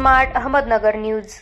Smart Ahmednagar news.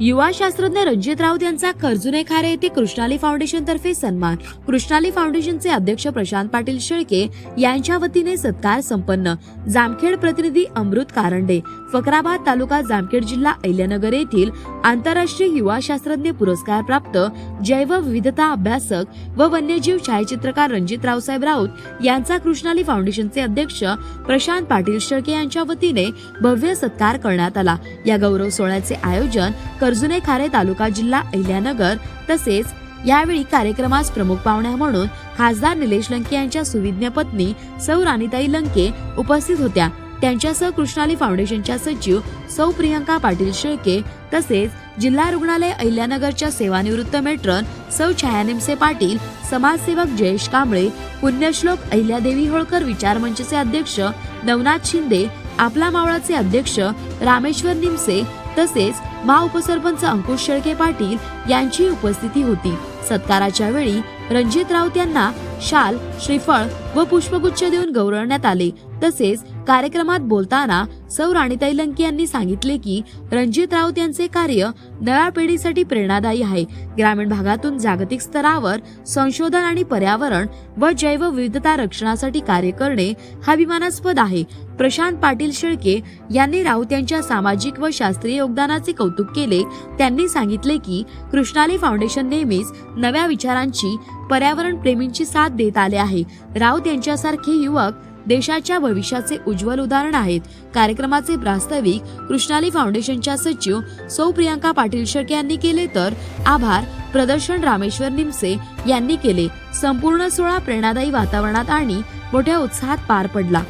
युवा शास्त्रज्ञ रणजित राऊत यांचा कर्जुने खारे येथे कृष्णाली फाउंडेशन तर्फे सन्मान। कृष्णाली फाउंडेशनचे अध्यक्ष प्रशांत पाटील शेळके यांच्या वतीने सत्कार संपन्न। जामखेड प्रतिनिधी अमृत कारंडे। फकराबाद तालुका जामखेड जिल्हा अहिल्यानगर येथील आंतरराष्ट्रीय युवा शास्त्रज्ञ पुरस्कार प्राप्त जैवविविधता अभ्यासक व वन्यजीव छायाचित्रकार रणजित रावसाहेब राऊत यांचा कृष्णाली फाउंडेशनचे अध्यक्ष प्रशांत पाटील शेळके यांच्या वतीने भव्य सत्कार करण्यात आला। या गौरव सोहळ्याचे आयोजन कर्जुने खारे तालुका जिल्हा अहिल्यानगर तसेच यावेळी कार्यक्रमास प्रमुख पाहुण्या म्हणून खासदार निलेश लंके यांच्या सुविज्ञ पत्नी सौ राणीताई लंके उपस्थित होत्या। त्यांच्यासह कृष्णाली फाउंडेशनच्या सचिव सौ प्रियंका पाटील शेळके तसेच जिल्हा रुग्णालय अहिल्यानगरच्या सेवानिवृत्त मेट्रन सौ छायानिमसे पाटील, समाजसेवक जयेश कांबळे, पुण्यश्लोक अहिल्यादेवी होळकर विचार मंचचे अध्यक्ष नवनाथ शिंदे, आपला मावळाचे अध्यक्ष रामेश्वर निमसे तसेच उपसरपंच अंकुश शेळके पाटील यांची उपस्थिती होती। सत्काराच्या वेळी रणजित राऊत यांना शाल, श्रीफळ व पुष्पगुच्छ देऊन गौरवण्यात आले। तसेच कार्यक्रमात बोलताना सौ राणीताई लंके यांनी सांगितले की रणजित राऊत यांचे कार्य नव्या पिढीसाठी प्रेरणादायी आहे। ग्रामीण भागातून जागतिक स्तरावर संशोधन आणि पर्यावरण व जैवविविधता रक्षणासाठी कार्य करणे हा अभिमानास्पद आहे। प्रशांत पाटील शेळके यांनी राऊत यांच्या सामाजिक व शास्त्रीय योगदानाचे कौतुक केले। त्यांनी सांगितले की कृष्णाली फाउंडेशन नेहमीच नव्या विचारांची, पर्यावरण प्रेमींची साथ देत आले आहे। राऊत यांच्यासारखे युवक देशाच्या भविष्याचे उज्ज्वल उदाहरण आहेत। कार्यक्रमाचे प्रास्ताविक कृष्णाली फाउंडेशनच्या सचिव सौ प्रियंका पाटील शेळके यांनी केले तर आभार प्रदर्शन रामेश्वर निमसे यांनी केले। संपूर्ण सोहळा प्रेरणादायी वातावरणात आणि मोठ्या उत्साहात पार पडला।